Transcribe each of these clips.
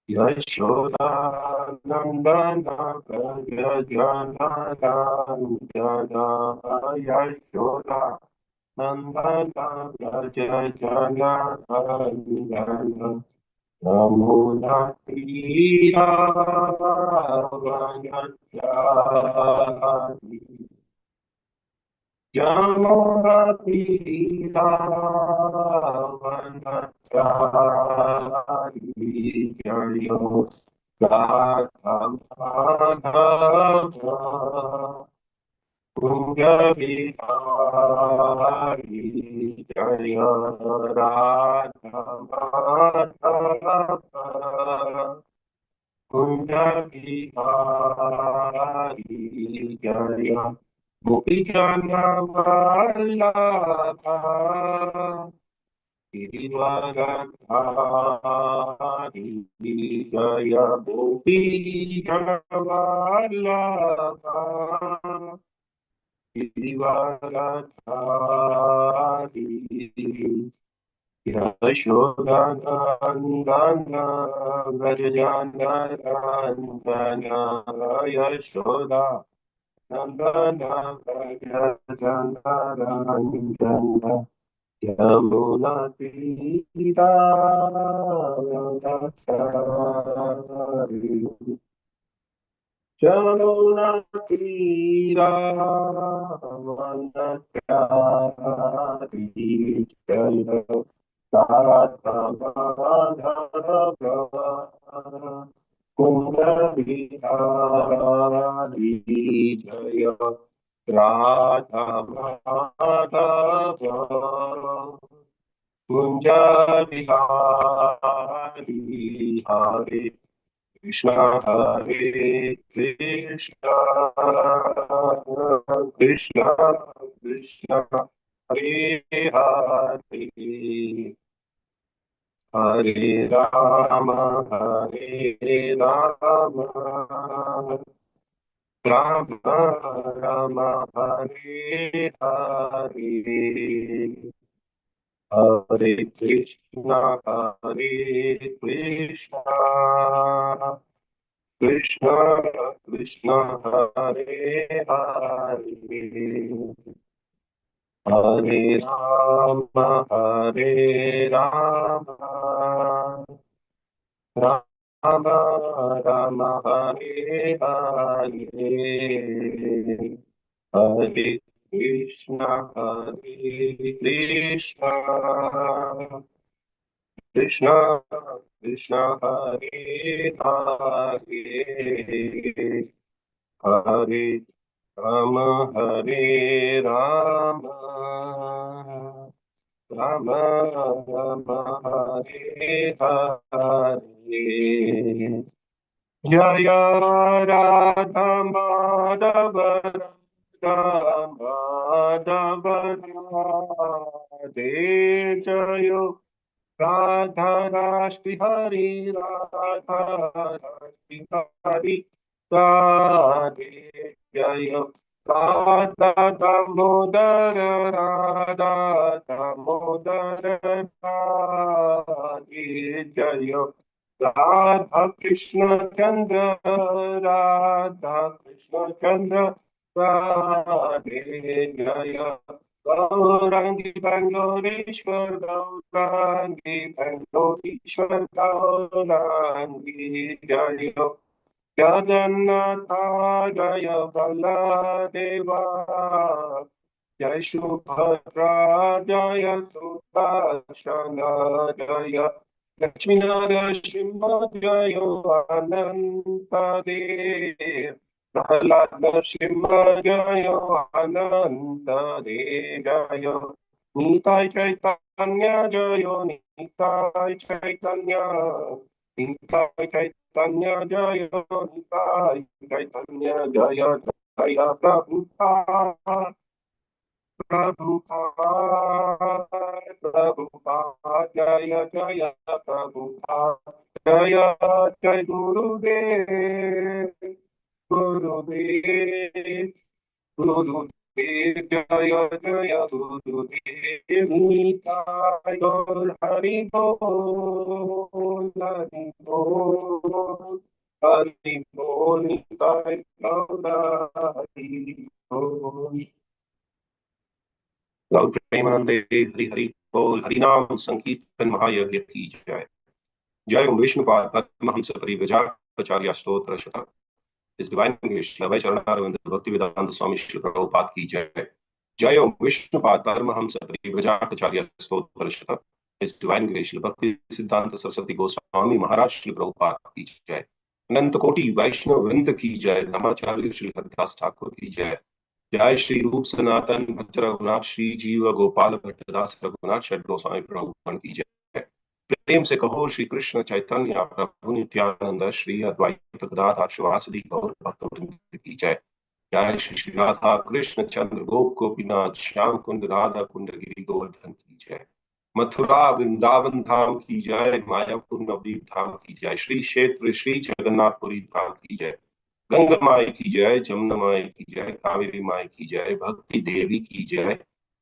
Yashoda Nandana Jana Jana Jana Yashoda Nandana Jana Jana Jana Damodar Tira Vanachari Damodar Tira Vanachari Jayo Gatam Madhava Kunja Vihari Jaya Radha Madhava Kunjabihari Jaya Gopijana Vallabha Girivaradhari Jaya Gopijana Vallabha Girivaradhari Yashodhanandana Vrajanandana Yashoda Nandana Vrajanandana Yamuna Tira Vadachari Yamuna Tira Vadachari Kunjabihari Jaya Radha Madhava Kunjabihari Hare Krishna Hare Krishna Krishna Krishna Hare Hare Hare Rama, Hare Rama, Rama Rama, Hare Hare, Hare Krishna, Hare Krishna, Krishna Krishna, Hare Hare. Hare Rama, Hare Rama, Rama Rama, Hare Hare, Hare Krishna, Hare Krishna, Krishna Krishna, Hare Hare, Hare Rama, Hare Rama. Rama Rama Hare Hare Jaya Radha Madhava Madhava Radhe Jayo Radha Rashti Hari Radha Rashti Hari Radhe Jayo Radha Damodar Radha Damodar Radhe Jayo Radha Krishna Chandra Radha Krishna Chandra Radhe Jaya Gaurangi Bangaloreshwar Gaurangi Bangaloreshwar Gaurangi Jaya Jagannatha Jaya Baladeva Jai Subhadra Jaya Subhashana Jaya Lakshmi Narasimha Jaya Ananta Dev Prahlad Narasimha Jaya Ananta Dev Jaya Nitai Chaitanya Jaya Nitai Chaitanya Nitai Chaitanya Jaya Nitai Chaitanya Jaya Jaya Prabhupada Prabhupada Prabhupada Jaya Jaya Prabhupada Jaya Jai Gurudev Gurudev Gurudev जय जय गुरुदेव निताय गौर हरि बोल हरि बोल हरि बोल निताय गौर हरि बोल। गौर प्रेमानंदे हरि हरि बोल। हरिनाम संकीर्तन महायज्ञ की जय। जय ओम विष्णुपाद परमहंस परिव्राजकाचार्य स्तोत्र शतक। इस डिवाइन इंग्लिश अभय चरणारविंद भक्ति वेदांत स्वामी श्री प्रभुपाद की जय। जय ओम विष्णुपाद परमहंस परिव्राजकाचार्य स्तोत्र शतक। इस डिवाइन इंग्लिश भक्ति सिद्धांत सरस्वती गोस्वामी महाराज श्री प्रभुपाद की जय। अनंत कोटि वैष्णव वृंद की जय। नमाचार्य श्री हरिदास ठाकुर की जय। जय श्री रूप सनातन भक्त रघुनाथ श्री जीव गोपाल भट्टदास रघुनाथ षड गोस्वामी प्रभुगण की जय। प्रेम से कहो श्री कृष्ण चैतन्य प्रभु नित्यानंद श्री अद्वैत गदाधर श्रीवासदि गौर भक्तवृंद की जय। जय श्री श्री राधा कृष्ण चंद्र गोप गोपीनाथ श्याम कुंड राधा कुंड गिरि गोवर्धन की जय। मथुरा वृंदावन धाम की जय। मायापुर नवदीप धाम की जय। श्री क्षेत्र श्री जगन्नाथपुरी धाम की जय। गंगा माई की जय। जमुना माई की जय। कावेरी माई की जय। भक्ति देवी की जय।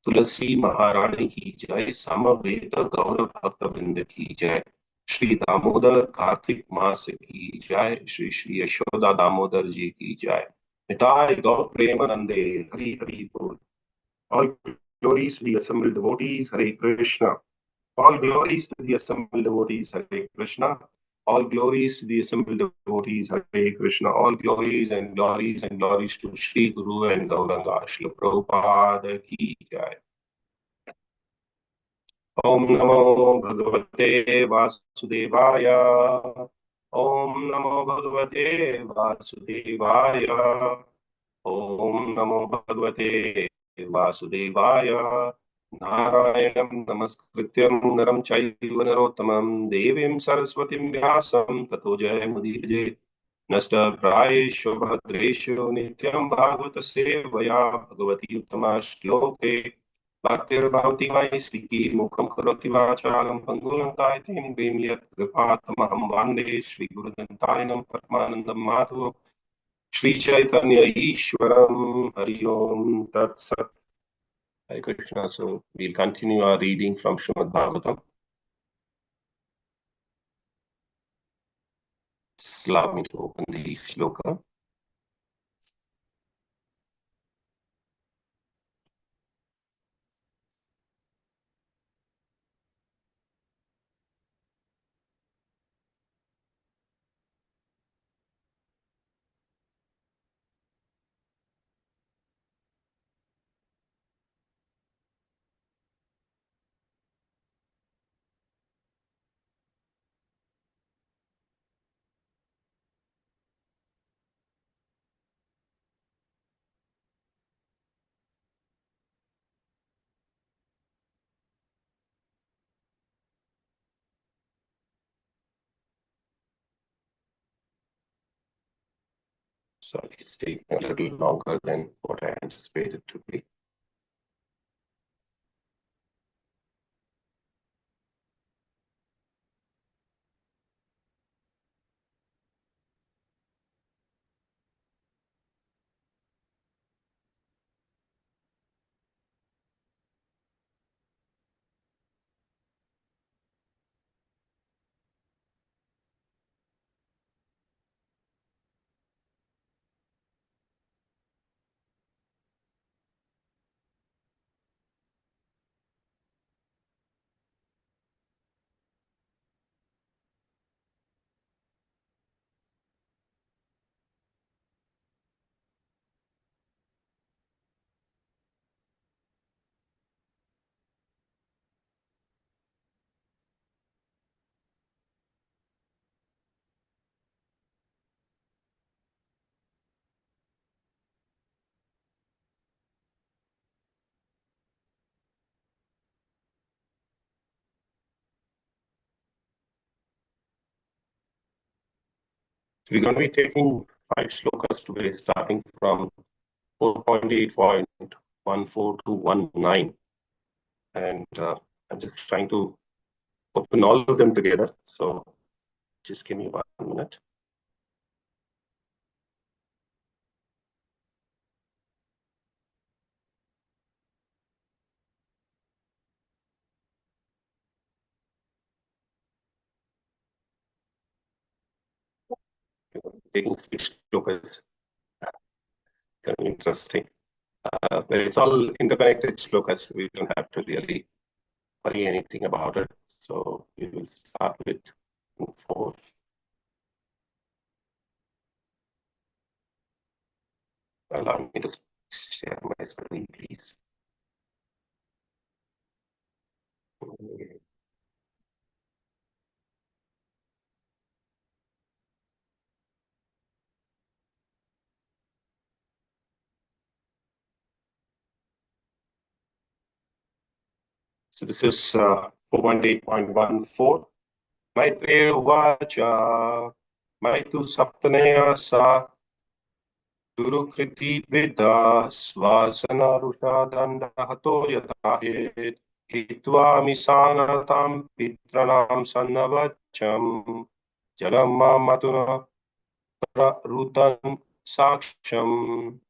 तुलसी महारानी की जय। समवेत गौर भक्त वृंद की जय। श्री दामोदर कार्तिक मास की जय। श्री श्री यशोदा दामोदर जी की जय। निताय गौर प्रेमानंदे हरि हरि बोल। All glories to the assembled devotees. Hare Krishna. All glories to the assembled devotees. Hare Krishna. All glories to the assembled devotees. Hare Krishna. All glories and glories and glories to Sri Guru and Gauranga Shri Prabhupada ki jai. Om Namo Bhagavate Vasudevaya. Om Namo Bhagavate Vasudevaya. Om Namo Bhagavate Vasudevaya. नारायणं नमस्कृत्यं नरं चैव नरोत्तमं देवीं सरस्वतीं व्यासं ततो जयमुदीरये। नष्टप्रायेषु भद्रेषु नित्यं भागवत सेवया भगवती उत्तमा श्लोके भक्तिर्भवति मयि मुखं करोति वाचालं पङ्गुलङ्कायतिं भीं यत्कृपातमहं वन्दे श्रीगुरुदन्तायनं परमानन्दं माधवं श्री चैतन्य ईश्वरं। हरि ओम तत्सत्। Hare Krishna. So we'll continue our reading from Srimad Bhagavatam. Just allow me to open the shloka. Sorry, it's taking a little longer than what I anticipated to be. We're going to be taking 5 shlokas today, starting from 4.8.14 to 19. And I'm just trying to open all of them together. So just give me 1 minute. taking 6 shlokas. Kind of interesting. But it's all interconnected shlokas. We don't have to really worry anything about it. So we will start with 4. Allow me to share my screen, please. So this is 4.8.14. Maitreya Uvacha Maitu Saptanaya Sa Durukriti Vidya Swasana Danda Hato Yatahet Hitva Misanatam Pitranam Sannavacham Jagamma Matuna Rutan Saksham.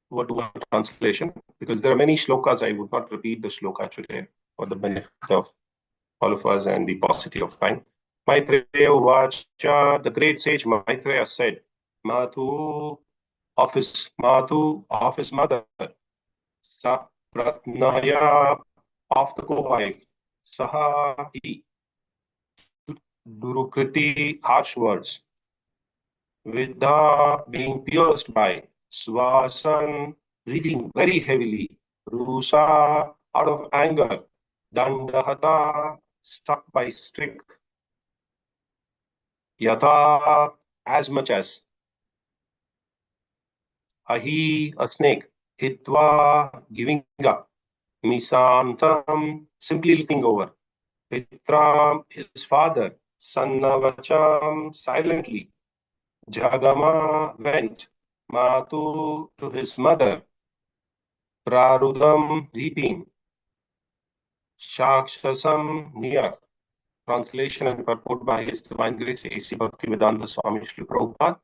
What do I translation? Because there are many shlokas, I would not repeat the shloka today for the benefit of all of us and the paucity of time. Maitreya Uvacha, the great sage Maitreya said, Matu of his mother, Sapratnaya of the co-wife, Saha Durukriti, harsh words, Vidha being pierced by, Swasan breathing very heavily, Rusa out of anger, Dandahata struck by stick, Yatha as much as, Ahi a snake, Hitva giving up, Misantam simply looking over, Pitram his father, Sannavacham silently, Jagama went, Matu to his mother, Prarudam reaping, Shakshasam near. Translation and purport by His Divine Grace A.C. Bhaktivedanta Swami Srila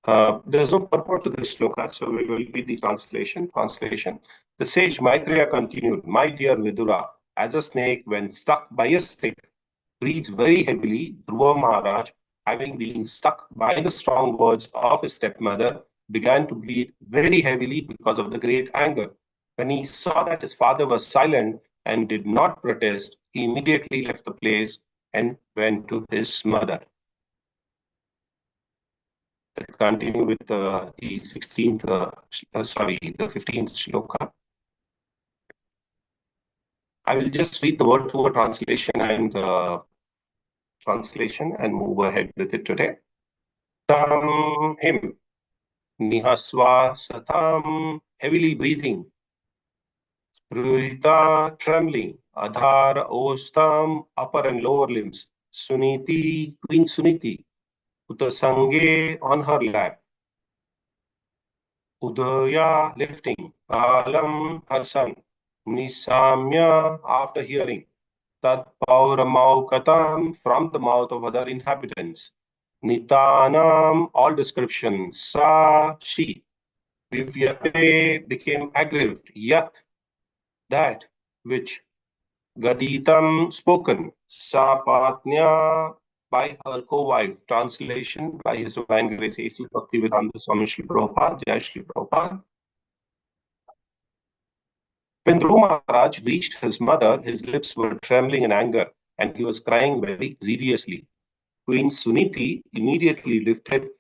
Prabhupada. There's no purport to this shloka, so we will read the translation. The sage Maitreya continued, My dear Vidura, as a snake, when struck by a stick, breathes very heavily, Dhruva Maharaj, having been struck by the strong words of his stepmother, began to breathe very heavily because of the great anger. When he saw that his father was silent and did not protest, he immediately left the place and went to his mother. Let's continue with the 15th shloka. I will just read the word to word translation and move ahead with it today. Him, Nihaswa Satam, heavily breathing, Prurita, trembling, Adhar, Ostam, upper and lower limbs, Suniti, Queen Suniti, Utasange, on her lap, Udaya, lifting, Alam, her son, Nisamya, after hearing, Tat Pauramaukatam, from the mouth of other inhabitants, Nitanam, all descriptions, Sa, she, Vivyate, became aggrieved, Yat, that which, Gaditam, spoken, Sapatnya, by her co-wife. Translation by His Divine Grace A.C. Bhaktivedanta Swami Srila Prabhupada, Jai Srila Prabhupada. When Dhruva Maharaj reached his mother, his lips were trembling in anger, and he was crying very grievously. Queen Suniti immediately lifted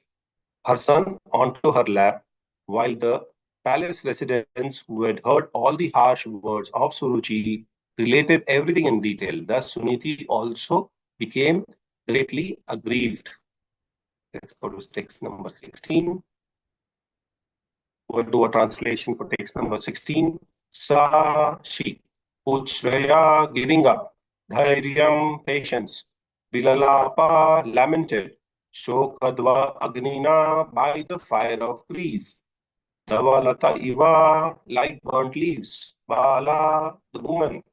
her son onto her lap, while the palace residents who had heard all the harsh words of Suruchi related everything in detail. Thus, Suniti also became greatly aggrieved. Let's go to text number 16. We'll do a translation for text number 16. Sa, she, Uchraya, giving up, Dhairyam, patience, Vilalapa, lamented, Shokadva Agnina, by the fire of grief, Davalata Iva, like burnt leaves, Bala, the woman,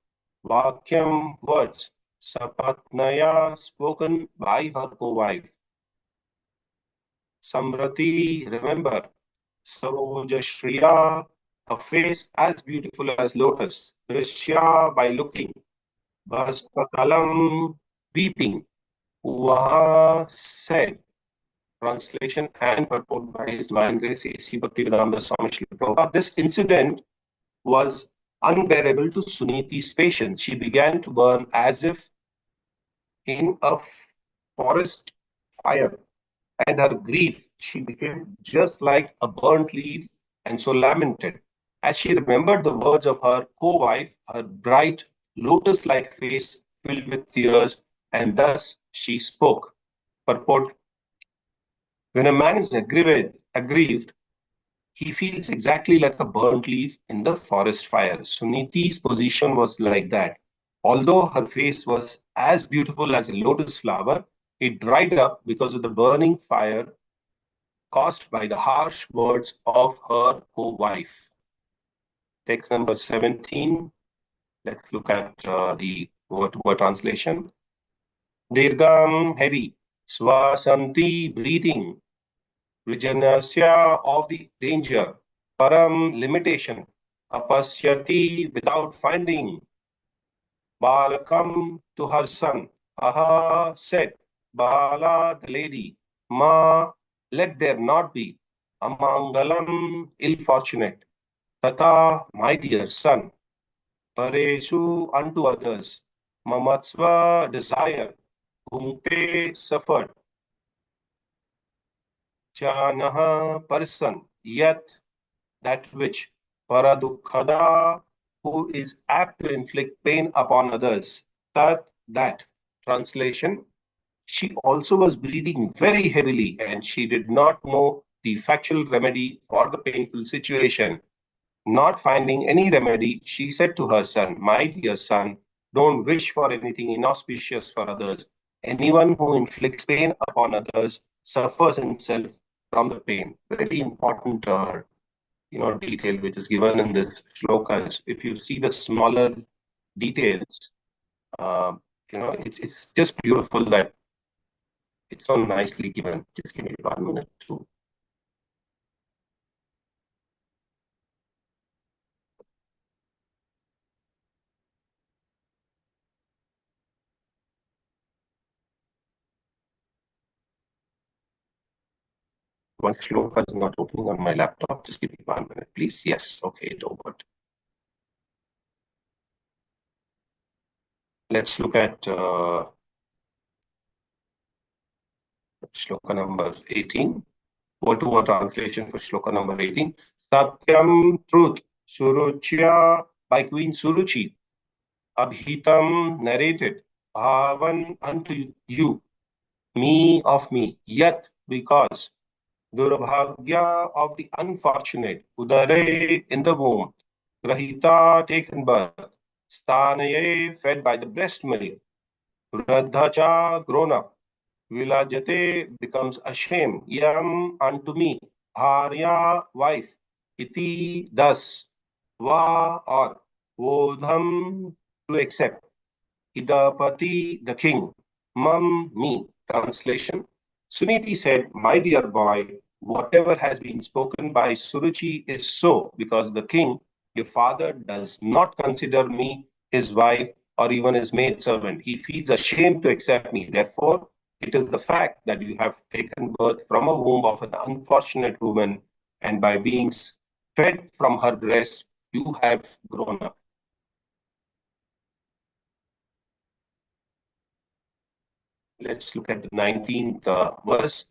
Vakyam, words, Sapatnaya, spoken by her co-wife, Samrati, remember, Sarojashriya, a face as beautiful as lotus, Drishya by looking, Bhaspakalam weeping, Vaha said. Translation and purport by His Divine Grace A.C. Bhaktivedanta Swami Srila Prabhupada. This incident was unbearable to Suniti's patience. She began to burn as if in a forest fire, and her grief, she became just like a burnt leaf and so lamented. As she remembered the words of her co-wife, her bright lotus-like face filled with tears, and thus she spoke. Purport: when a man is aggrieved, he feels exactly like a burnt leaf in the forest fire. Suniti's position was like that. Although her face was as beautiful as a lotus flower, it dried up because of the burning fire caused by the harsh words of her co-wife. Text number 17. Let's look at the word-to-word translation. Dirgam, heavy. Swasanti, breathing. Vijanasya, of the danger. Param, limitation. Apasyati, without finding. Balakam, to her son. Aha, said. Bala, the lady. Ma, let there not be. Amangalam, ill-fortunate. Tata, my dear son. Paresu, unto others. Mamatsva, desire. Bhumte, suffered. Janaha, person. Yet, that which. Paradukhada, who is apt to inflict pain upon others. Tat, that. Translation: she also was breathing very heavily, and she did not know the effectual remedy for the painful situation. Not finding any remedy, she said to her son, my dear son, don't wish for anything inauspicious for others. Anyone who inflicts pain upon others suffers himself from the pain. Very important detail which is given in this shlokas. If you see the smaller details, uh, it's just beautiful that it's so nicely given. Just give me 1 minute to. One shloka is not opening on my laptop. Just give me 1 minute, please. Yes, okay, it opened. Let's look at shloka number 18. Word-to-word translation for shloka number 18. Satyam, truth. Suruchya, by Queen Suruchi. Abhitam, narrated. Bhavan, unto you. Me, of me. Yet, because. Durabhagya, of the unfortunate. Udare, in the womb. Grahita, taken birth. Stanaye, fed by the breast milk. Vradhacha, grown up. Vilajate, becomes ashamed. Yam, unto me. Bharya, wife. Iti, thus. Va, or. Vodham, to accept. Idapati, the king. Mam, me. Translation: Suniti said, my dear boy, whatever has been spoken by Suruchi is so, because the king, your father, does not consider me his wife or even his maidservant. He feels ashamed to accept me. Therefore, it is the fact that you have taken birth from a womb of an unfortunate woman, and by being fed from her breast, you have grown up. Let's look at the 19th verse.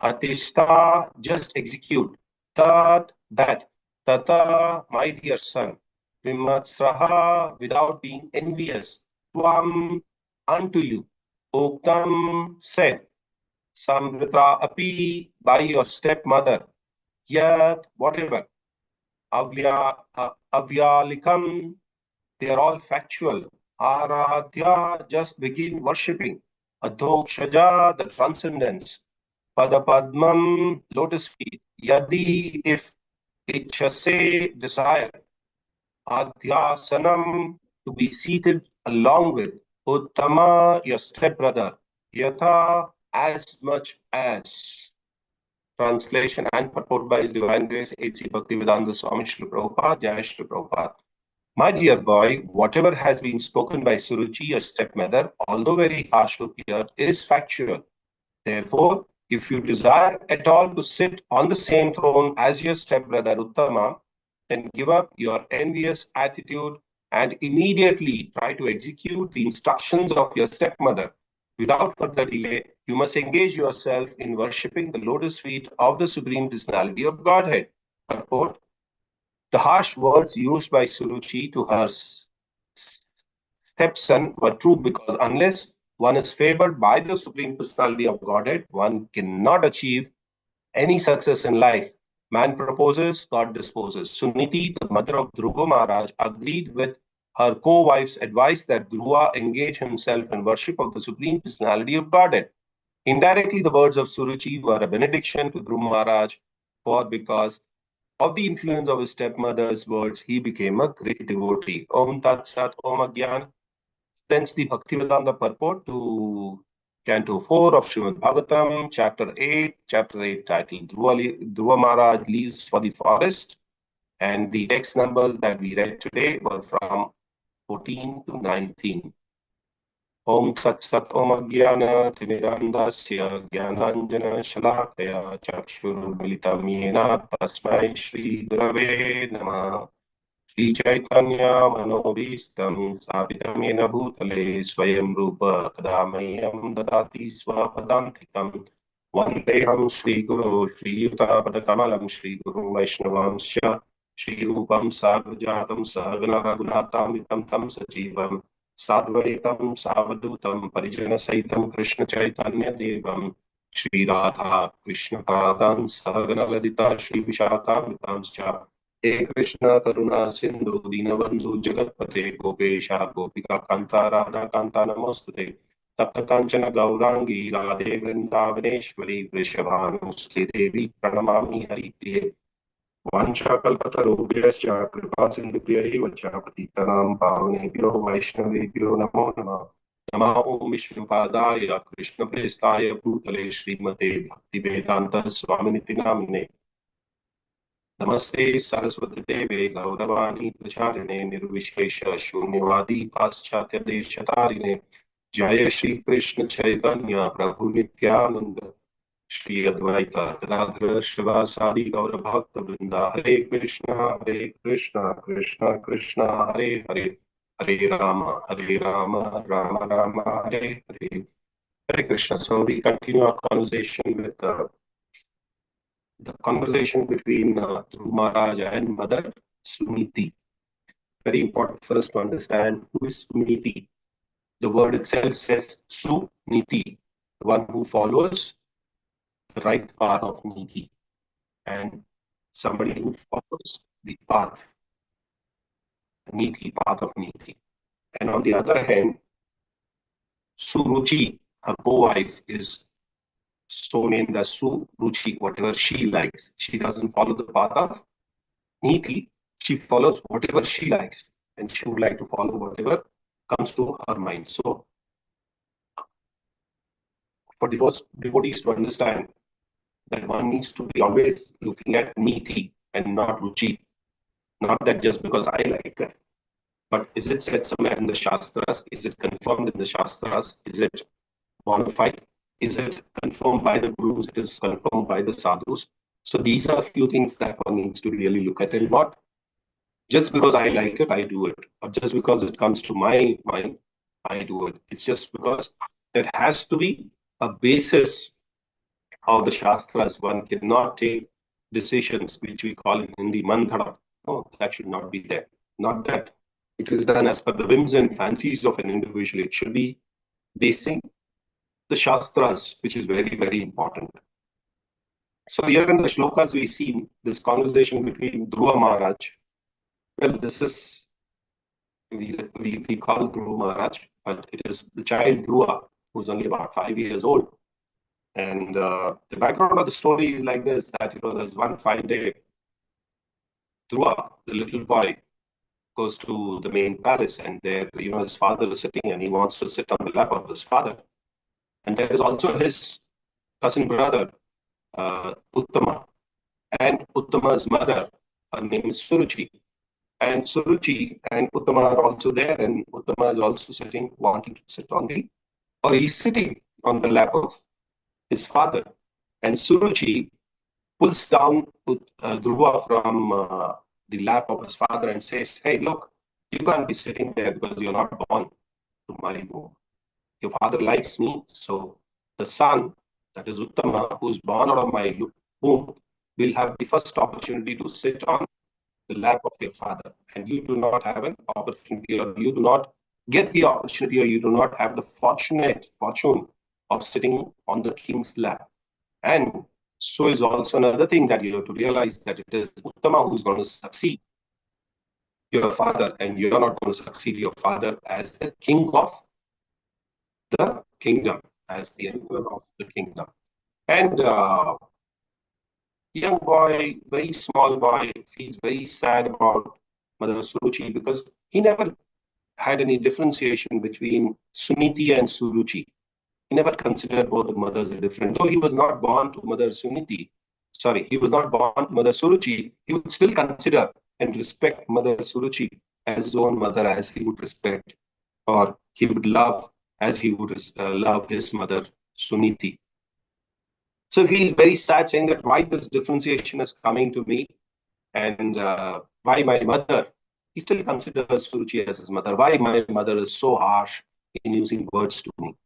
Atishta, just execute. Tat, that. Tata, my dear son. Vimatsraha, without being envious. Tvam, unto you. Oktam, said. Samrita api, by your stepmother. Yet, whatever. Avyalikam, they are all factual. Aradhya, just begin worshipping. Adhokshaja, the transcendence. Padapadmam, lotus feet. Yadi, if. Ichase, desire. Adhyasanam, to be seated along with. Uttama, your stepbrother. Yatha, as much as. Translation and purport by His Divine Grace A.C. Bhaktivedanta Swami Srila Prabhupada, Jai Srila Prabhupada. My dear boy, whatever has been spoken by Suruchi, your stepmother, although very harsh to hear, is factual. Therefore, if you desire at all to sit on the same throne as your stepbrother Uttama, then give up your envious attitude and immediately try to execute the instructions of your stepmother. Without further delay, you must engage yourself in worshipping the lotus feet of the Supreme Personality of Godhead. Purport: the harsh words used by Suruchi to her stepson were true because unless one is favored by the Supreme Personality of Godhead, one cannot achieve any success in life. Man proposes, God disposes. Suniti, the mother of Dhruva Maharaj, agreed with her co-wife's advice that Dhruva engage himself in worship of the Supreme Personality of Godhead. Indirectly, the words of Suruchi were a benediction to Dhruva Maharaj, for because of the influence of his stepmother's words, he became a great devotee. Om Tat Sat Om Agyan. Thence the Bhaktivedanta purport to Canto 4 of Srimad Bhagavatam, Chapter 8, titled Dhruva Maharaj Leaves for the Forest. And the text numbers that we read today were from 14 to 19. Om Tat Sat Om Agyana Timirandasya Gyananjana Shalakaya Chakshur Militam Yena Tasmai Shri Gurave Namah. Shri Chaitanya Manobhistam Sthapitam Yena Bhutale Swayam Rupa Kadamayam Dadati Swapadantikam Vandeham Shri Guru Shri Yuta Padakamalam Shri Guru Vaishnavamsya Shri Rupam Sarvajatam Sahagana Raghunatam Vitam Tam Sajivam Sadvaitam Savadutam Parijana Saitam Krishna Chaitanya Devam Shri Radha Krishna Padan Sahagana Ladita Shri Vishakam Vitamsya He Krishna Karuna Sindhu Dinabandhu Jagatpate Gopesha Gopika Kanta Radha Kanta Namostate Tapta Kanchana Gaurangi Radhe Vrindavaneshwari Vrishabhanuste Devi Pranamami Hari Priye Vanchakalpatarubhyascha Kripa Sindhubhyaiva cha Patitanam Pavanebhyo Vaishnavebhyo Namo Namah. Namo Om Vishnupadaya Krishna Prestaya Bhutale Srimate Bhaktivedanta Swaminiti Namine Namaste Saraswati Deve Gauravani Pracharine Nirvishesha Shunyavadi Paschatya Deshatarine Jaya Shri Krishna Chaitanya Prabhu Nityananda Shri Advaita Gadadhara Shivasadi Gaura Bhakta Vrinda Hare Krishna Krishna Krishna Hare Hare Hare Rama Rama Rama Hare Hare Hare Krishna. So we continue our conversation with the conversation between Dhruva Maharaj and Mother Suniti. Very important for us to understand who is Suniti. The word itself says Suniti, the one who follows the right path of Niti, and somebody who follows the path, the Niti, path of Niti. And on the other hand, Suruchi, her co-wife, is so named as Suruchi, whatever she likes. She doesn't follow the path of Niti, she follows whatever she likes, and she would like to follow whatever comes to her mind. So, for devotees to understand that one needs to be always looking at Niti and not Ruchi. Not that just because I like it, but is it said somewhere in the Shastras? Is it confirmed in the Shastras? Is it bona fide? Is it confirmed by the Gurus? It is confirmed by the Sadhus. So these are a few things that one needs to really look at, and not just because I like it, I do it, or just because it comes to my mind, I do it. It's just because there has to be a basis of the Shastras. One cannot take decisions which we call in Hindi mandhara. No, that should not be there. Not that it is done as per the whims and fancies of an individual. It should be basing the Shastras, which is very, very important. So here in the shlokas, we see this conversation between Dhruva Maharaj. Well, this is, we call Dhruva Maharaj, but it is the child Dhruva, who's only about 5 years old. And the background of the story is like this, that, there's one fine day, Dhruva, the little boy, goes to the main palace, and there, his father is sitting, and he wants to sit on the lap of his father. And there is also his cousin brother, Uttama. And Uttama's mother, her name is Suruchi. And Suruchi and Uttama are also there, and Uttama is also sitting, wanting to sit on the, or he's sitting on the lap of his father. And Suruchi pulls down Dhruva from the lap of his father and says, "Hey, look, you can't be sitting there because you're not born to my womb. Your father likes me, so the son, that is Uttama, who's born out of my womb, will have the first opportunity to sit on the lap of your father. And you do not have an opportunity, or you do not get the opportunity, or you do not have the fortune of sitting on the king's lap." And so is also another thing that you have to realize, that it is Uttama who's going to succeed your father, and you're not going to succeed your father as the king of the kingdom, as the emperor of the kingdom. And young boy, very small boy, feels very sad about Mother Suruchi because he never had any differentiation between Suniti and Suruchi. He never considered both the mothers as different. Though he was not born to Mother Suniti, sorry, he was not born to Mother Suruchi, he would still consider and respect Mother Suruchi as his own mother, as he would respect, or he would love as he would love his mother Suniti. So he is very sad, saying that why this differentiation is coming to me, and why my mother, he still considers Suruchi as his mother. Why my mother is so harsh in using words to me.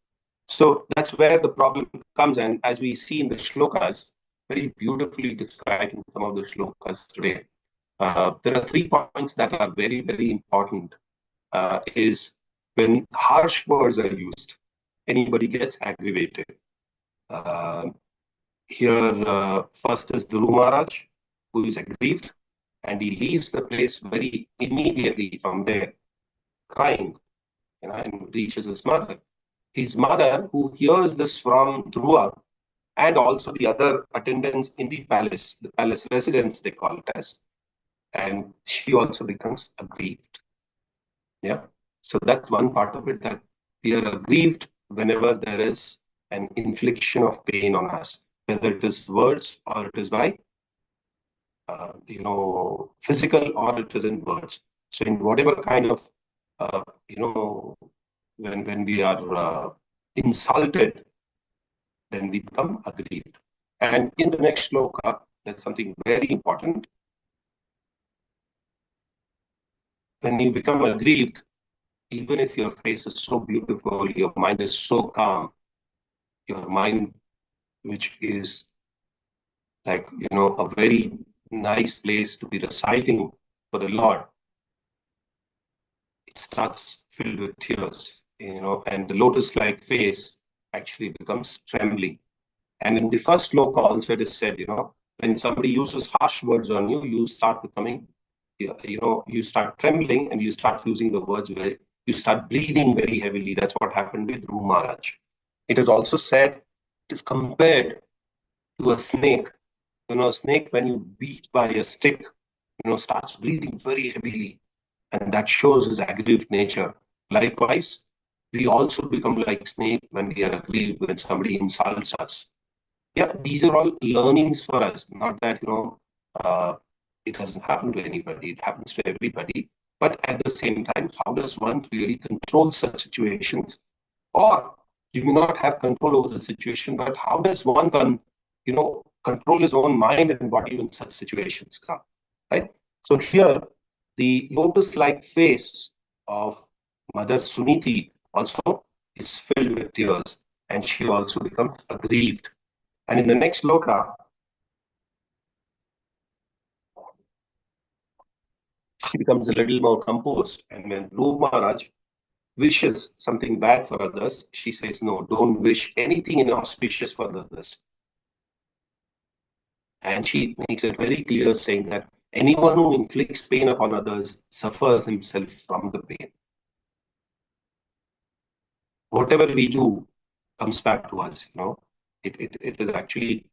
So that's where the problem comes. And as we see in the shlokas, very beautifully described in some of the shlokas today, there are 3 points that are very, very important. Is when harsh words are used, anybody gets aggravated. Here, first is Dhruv Maharaj, who is aggrieved, and he leaves the place very immediately from there, crying, and reaches his mother. His mother, who hears this from Dhruva, and also the other attendants in the palace residents, they call it as, and she also becomes aggrieved. Yeah. So that's one part of it, that we are aggrieved whenever there is an infliction of pain on us, whether it is words or it is by, physical, or it is in words. So in whatever kind of, when we are insulted, then we become aggrieved. And in the next shloka, there's something very important. When you become aggrieved, even if your face is so beautiful, your mind is so calm, your mind, which is like, a very nice place to be reciting for the Lord, it starts filled with tears, and the lotus-like face actually becomes trembling. And in the first sloka also it is said, when somebody uses harsh words on you, you start becoming, you start trembling, and you start using the words very, you start breathing very heavily. That's what happened with Dhruv Maharaj. It is also said, it is compared to a snake. A snake, when you beat by a stick, starts breathing very heavily, and that shows his aggrieved nature. Likewise, we also become like snake when we are aggrieved, when somebody insults us. Yeah, these are all learnings for us. Not that, it doesn't happen to anybody, it happens to everybody. But at the same time, how does one really control such situations? Or you may not have control over the situation, but how does one control his own mind and body when such situations come, right? So here, the lotus-like face of Mother Suniti also is filled with tears, and she also becomes aggrieved. And in the next sloka, she becomes a little more composed. And when Dhruv Maharaj wishes something bad for others, she says, no, don't wish anything inauspicious for others. And she makes it very clear, saying that anyone who inflicts pain upon others suffers himself from the pain. Whatever we do comes back to us, it is actually,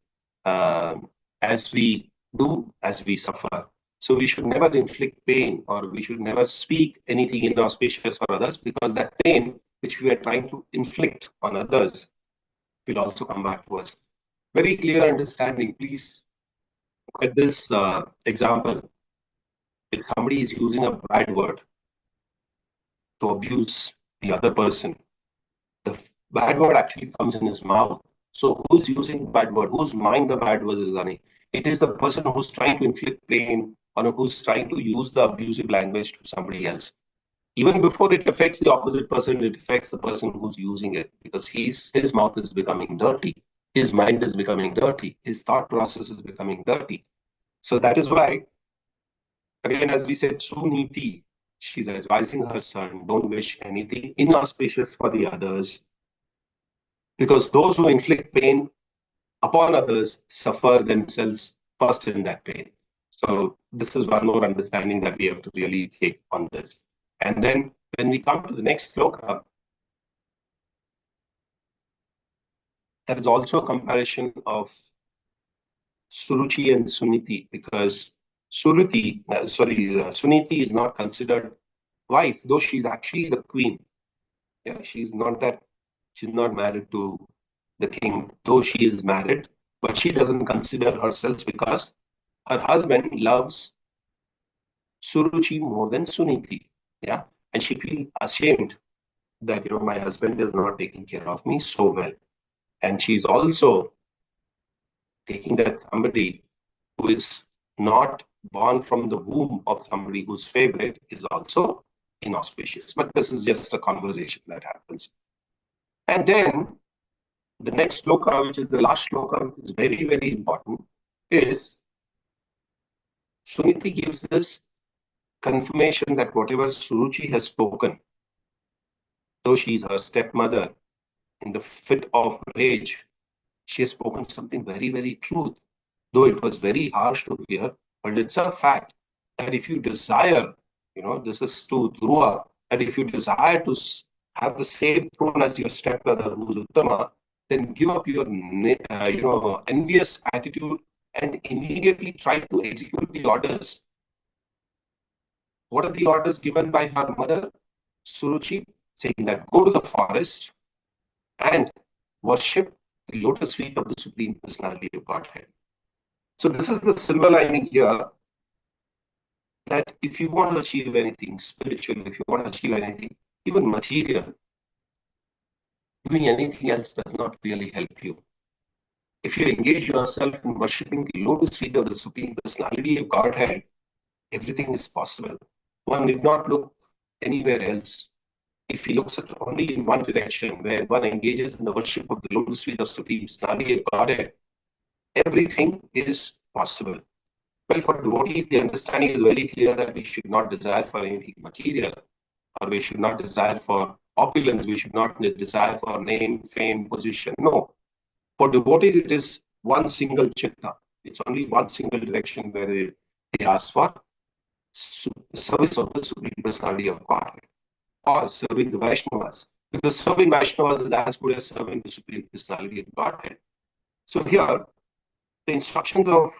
as we do, as we suffer. So we should never inflict pain, or we should never speak anything inauspicious for others, because that pain which we are trying to inflict on others will also come back to us. very clear understanding. Please look at this example. If somebody is using a bad word to abuse the other person, the bad word actually comes in his mouth. So who's using the bad word? Whose mind the bad word is running? It is the person who's trying to inflict pain or who's trying to use the abusive language to somebody else. Even before it affects the opposite person, it affects the person who's using it, because his mouth is becoming dirty, his mind is becoming dirty, his thought process is becoming dirty. So that is why, again, as we said, Suniti, she's advising her son, don't wish anything inauspicious for the others, because those who inflict pain upon others suffer themselves first in that pain. So this is one more understanding that we have to really take on this. And then when we come to the next sloka, there is also a comparison of Suruchi and Suniti, because Suniti is not considered wife, though she's actually the queen. Yeah, she's not married to the king, though she is married, but she doesn't consider herself, because her husband loves Suruchi more than Suniti. Yeah, and she feels ashamed that my husband is not taking care of me so well, and she's also taking that somebody who is not born from the womb of somebody whose favorite is also inauspicious. But this is just a conversation that happens. And then the next sloka, which is the last sloka, is very, very important, is Suniti gives this confirmation that whatever Suruchi has spoken, though she is her stepmother, in the fit of rage, she has spoken something very, very true. Though it was very harsh to hear, but it's a fact that if you desire, this is to Dhruva, that if you desire to have the same throne as your stepbrother, who's Uttama, then give up your, envious attitude and immediately try to execute the orders. What are the orders given by her mother, Suruchi? Saying that go to the forest and worship the lotus feet of the Supreme Personality of Godhead. So this is the silver lining here, that if you want to achieve anything spiritual, if you want to achieve anything, even material, doing anything else does not really help you. If you engage yourself in worshipping the lotus feet of the Supreme Personality of Godhead, everything is possible. One need not look anywhere else. If he looks at only in one direction, where one engages in the worship of the lotus feet of Supreme Personality of Godhead, everything is possible. Well, for devotees, the understanding is very clear that we should not desire for anything material, or we should not desire for opulence, we should not desire for name, fame, position. No. For devotees, it is one single chitta. It's only one single direction where they ask for service of the Supreme Personality of Godhead, or serving the Vaishnavas. Because serving Vaishnavas is as good as serving the Supreme Personality of Godhead. So here, the instructions of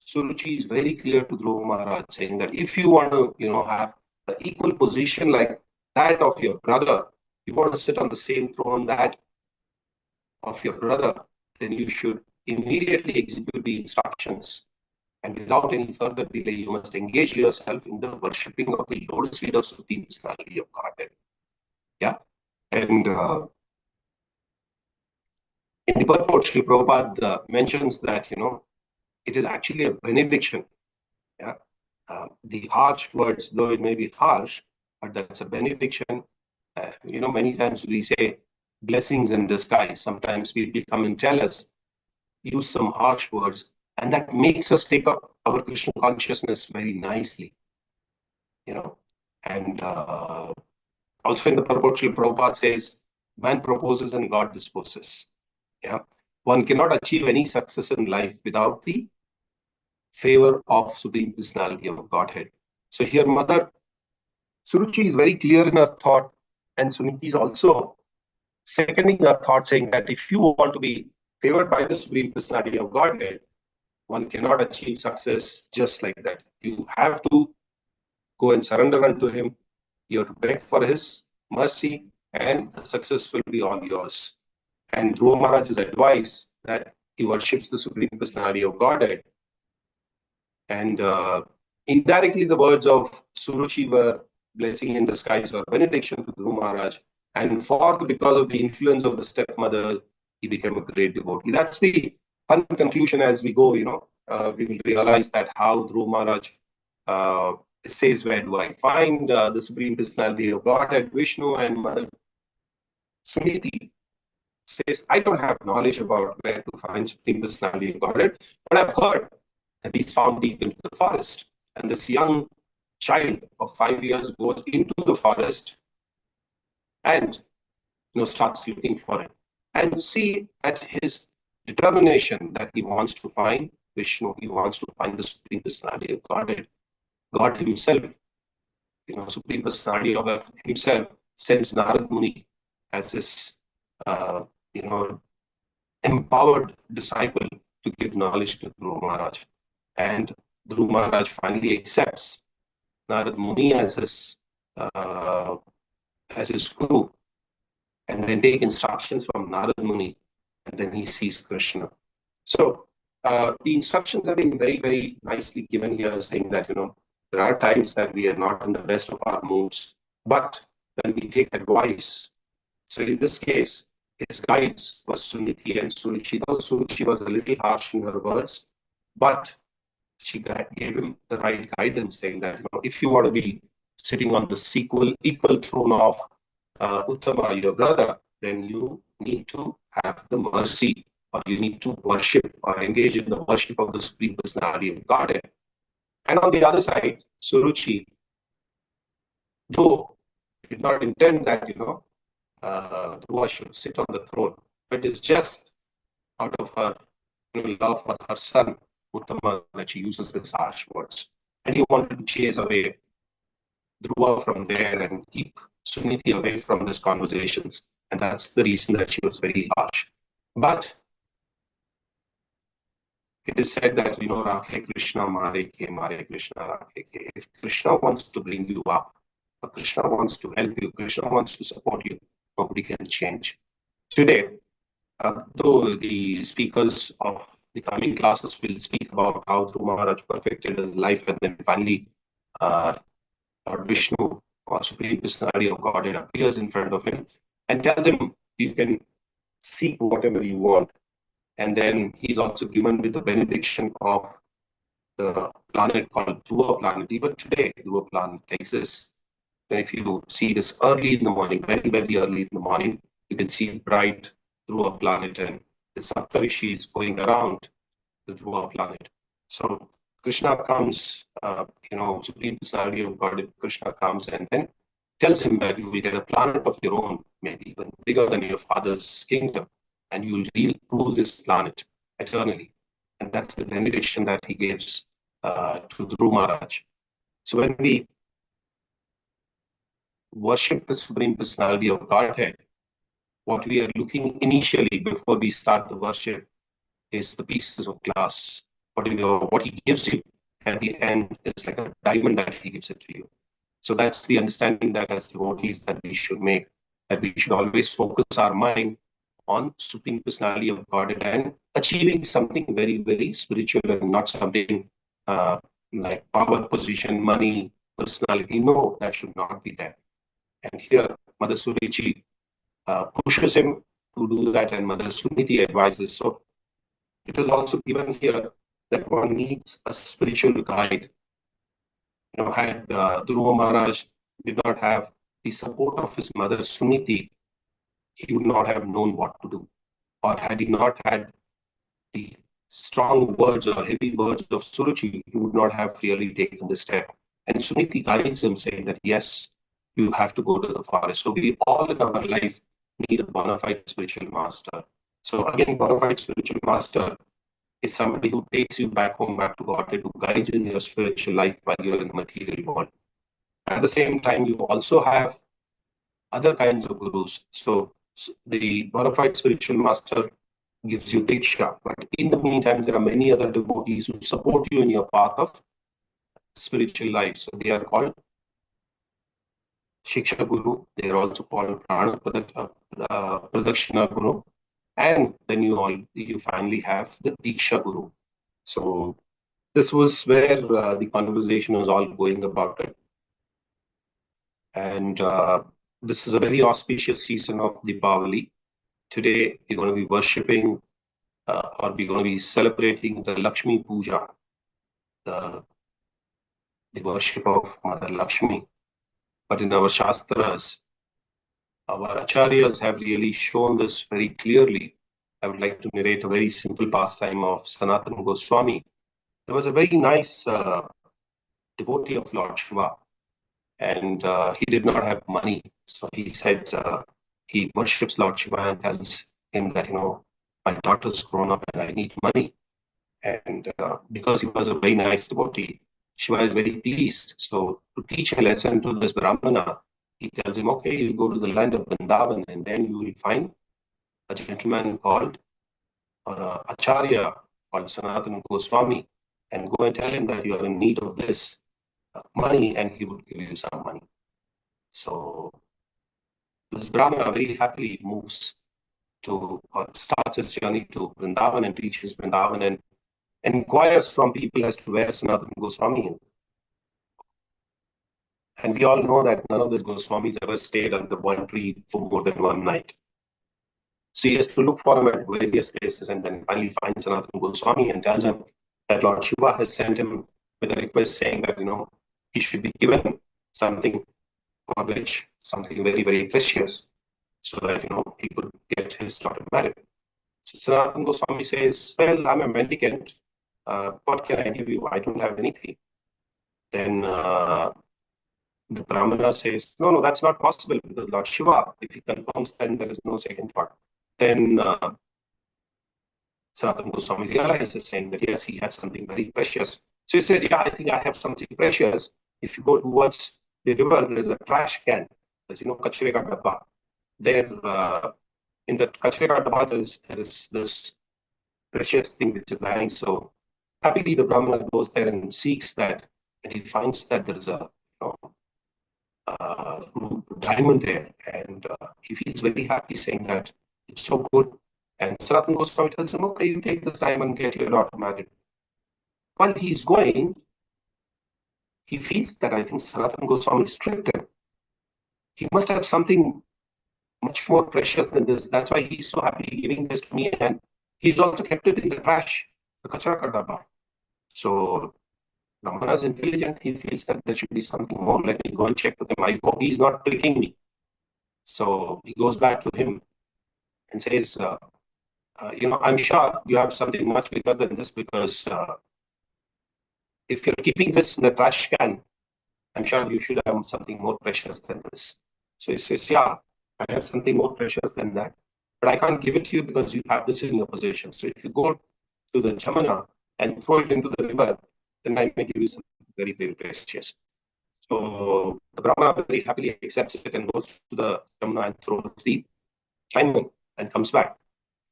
Suruchi is very clear to Dhruva Maharaj, saying that if you want to, have the equal position like that of your brother, you want to sit on the same throne that of your brother, then you should immediately execute the instructions. And without any further delay, you must engage yourself in the worshipping of the lotus feet of Supreme Personality of Godhead. Yeah. And in the purport, Sri Prabhupada mentions that, it is actually a benediction. Yeah. The harsh words, though it may be harsh, but that's a benediction. Many times we say blessings in disguise. Sometimes people come and tell us, use some harsh words, and that makes us take up our Krishna consciousness very nicely. And also in the purport, Srila Prabhupada says, man proposes and God disposes. Yeah. One cannot achieve any success in life without the favor of Supreme Personality of Godhead. So here, Mother Suruchi is very clear in her thought, and Suniti is also seconding her thought, saying that if you want to be favored by the Supreme Personality of Godhead, one cannot achieve success just like that. You have to go and surrender unto him. You have to beg for his mercy, and the success will be all yours. And Dhruva Maharaj's advice that he worships the Supreme Personality of Godhead. And indirectly, the words of Suruchi were blessing in disguise or benediction to Dhruva Maharaj. And because of the influence of the stepmother, he became a great devotee. That's the fun conclusion as we go, we will realize that how Dhruva Maharaj says, where do I find the Supreme Personality of Godhead, Vishnu, and Mother Suniti says, I don't have knowledge about where to find Supreme Personality of Godhead, but I've heard that he's found deep into the forest. And this young child of 5 years goes into the forest and starts looking for it. And see at his determination that he wants to find Vishnu, he wants to find the Supreme Personality of Godhead. God himself, Supreme Personality of himself sends Narad Muni as his, empowered disciple to give knowledge to Dhruva Maharaj. And Dhruva Maharaj finally accepts Narad Muni as his guru, and then take instructions from Narad Muni, and then he sees Krishna. So the instructions have been very, very nicely given here, saying that, there are times that we are not in the best of our moods, but when we take advice. So in this case, his guides was Suniti and Suruchi. Though Suruchi was a little harsh in her words, but she gave him the right guidance, saying that, if you want to be sitting on the equal throne of Uttama, your brother, then you need to have the mercy, or you need to worship or engage in the worship of the Supreme Personality of Godhead. And on the other side, Suruchi, though did not intend that, Dhruva should sit on the throne, but it's just out of her love for her son, Uttama, that she uses this harsh words. And he wanted to chase away Dhruva from there and keep Suniti away from these conversations. And that's the reason that she was very harsh. But it is said that, Rakhe Krishna, Mare Krishna, Rakhe Ke. If Krishna wants to bring you up, or Krishna wants to help you, Krishna wants to support you, nobody can change. Today, though the speakers of the coming classes will speak about how Dhruva Maharaj perfected his life, and then finally Lord Vishnu, or Supreme Personality of Godhead, appears in front of him and tells him, you can seek whatever you want. And then he's also given with the benediction of the planet called Dhruva planet. Even today, Dhruva planet exists. And if you see this early in the morning, very, very early in the morning, you can see bright Dhruva planet, and the Saptarishi is going around the Dhruva planet. So Krishna comes, Supreme Personality of God, Krishna comes and then tells him that you will get a planet of your own, maybe even bigger than your father's kingdom, and you will rule this planet eternally. And that's the benediction that he gives to Dhruva Maharaj. So when we worship the Supreme Personality of Godhead, what we are looking initially before we start the worship is the pieces of glass. What he gives you at the end is like a diamond that he gives it to you. So that's the understanding that as devotees that we should make, that we should always focus our mind on Supreme Personality of Godhead and achieving something very, very spiritual, and not something like power, position, money, personality. No, that should not be there. And here, Mother Suruchi pushes him to do that, and Mother Suniti advises. So it is also given here that one needs a spiritual guide. Had Dhruva Maharaj did not have the support of his mother Suniti, he would not have known what to do. Or had he not had the strong words or heavy words of Suruchi, he would not have really taken the step. And Suniti guides him, saying that, yes, you have to go to the forest. So we all in our life need a bona fide spiritual master. So again, bona fide spiritual master is somebody who takes you back home, back to God, to guide you in your spiritual life while you're in the material world. At the same time, you also have other kinds of gurus. So the bona fide spiritual master gives you diksha, but in the meantime, there are many other devotees who support you in your path of spiritual life. So they are called Shiksha Guru. They are also called Prana Pradakshina Guru. And then you finally have the Diksha Guru. So this was where the conversation was all going about it. And this is a very auspicious season of Deepavali. Today, we're going to be worshipping or we're going to be celebrating the Lakshmi Puja, the, the worship of Mother Lakshmi. But in our Shastras, our Acharyas have really shown this very clearly. I would like to narrate a very simple pastime of Sanatana Goswami. There was a very nice devotee of Lord Shiva, and he did not have money. So he said he worships Lord Shiva and tells him that, my daughter's grown up and I need money. And because he was a very nice devotee, Shiva is very pleased. So to teach a lesson to this Brahmana, he tells him, okay, you go to the land of Vrindavan and then you will find a gentleman called, or a Acharya called Sanatana Goswami, and go and tell him that you are in need of this money and he will give you some money. So this Brahmana very happily moves to, or starts his journey to Vrindavan and reaches Vrindavan and inquires from people as to where Sanatana Goswami is. And we all know that none of these Goswamis ever stayed under one tree for more than one night. So he has to look for him at various places and then finally finds Sanatana Goswami and tells him that Lord Shiva has sent him with a request saying that, he should be given something for which, something very, very precious, so that, he could get his daughter married. So Sanatana Goswami says, well, I'm a mendicant. What can I give you? I don't have anything. Then the Brahmana says, no, that's not possible because Lord Shiva, if he confirms, then there is no second thought. Then Sanatana Goswami realizes, saying that yes, he had something very precious. So he says, yeah, I think I have something precious. If you go towards the river, there is a trash can. There's, kachre ka dabba. There, in the kachre ka dabba, there is this precious thing which is lying. So happily, the Brahmana goes there and seeks that, and he finds that there is a diamond there, and he feels very happy, saying that it's so good. And Sanatana Goswami tells him, okay, you take this diamond, get your daughter married. While he's going, he feels that I think Sanatana Goswami is tricked him. He must have something much more precious than this. That's why he's so happy giving this to me, and he's also kept it in the trash, the kachra ka dabba. So Ramana is intelligent. He feels that there should be something more. Let me go and check with him. I hope he's not tricking me. So he goes back to him and says, I'm sure you have something much bigger than this, because if you're keeping this in the trash can, I'm sure you should have something more precious than this. So he says, yeah, I have something more precious than that, but I can't give it to you because you have this in your possession. So if you go to the Jamuna and throw it into the river, then I may give you something very, very precious. So the Brahmana very happily accepts it and goes to the Jamuna and throws the diamond and comes back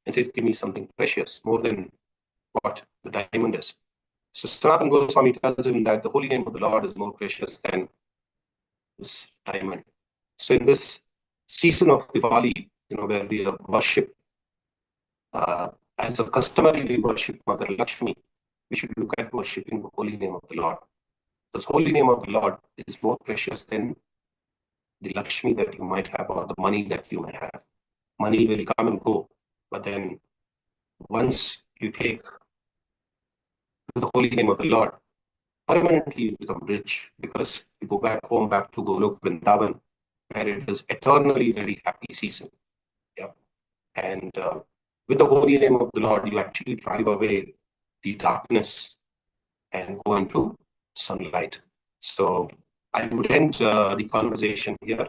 and says, give me something precious, more than what the diamond is. So Sanatana Goswami tells him that the holy name of the Lord is more precious than this diamond. So in this season of Diwali, where we worship, as a customary we worship Mother Lakshmi, we should look at worshipping the holy name of the Lord. Because holy name of the Lord is more precious than the Lakshmi that you might have or the money that you might have. Money will come and go, but then once you take the holy name of the Lord, permanently you become rich, because you go back home, back to Golok Vrindavan, where it is eternally very happy season. Yeah. And with the holy name of the Lord, you actually drive away the darkness and go into sunlight. So I would end the conversation here,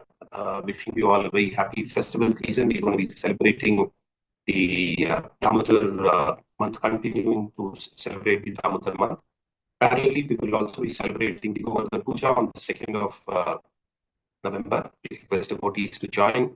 wishing you all a very happy festival season. We're going to be celebrating the Damodar month, continuing to celebrate the Damodar month. Parallelly, we will also be celebrating the Govardhan Puja on the 2nd of November. We request devotees to join.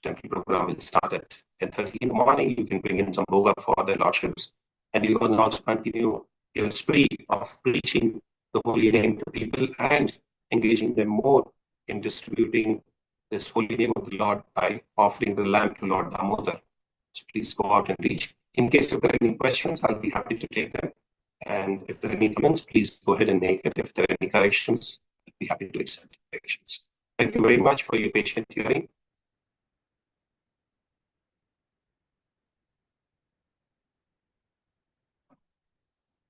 Temple program will start at 10:30 in the morning. You can bring in some bhoga for their lordships. And you can also continue your spree of preaching the holy name to people and engaging them more in distributing this holy name of the Lord by offering the lamp to Lord Damodar. So please go out and reach. In case if there are any questions, I'll be happy to take them. And if there are any comments, please go ahead and make it. If there are any corrections, I'll be happy to accept corrections. Thank you very much for your patient hearing.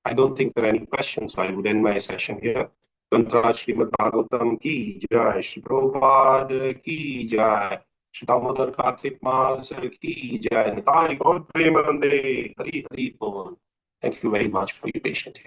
I don't think there are any questions, so I would end my session here. Tantra Srimad Bhagavatam ki jai, Shri Prabhupada ki jai, Shri Damodar Kartik Maas ki jai, Nitai Gaur Premanande, Hari Hari Bol. Thank you very much for your patience here.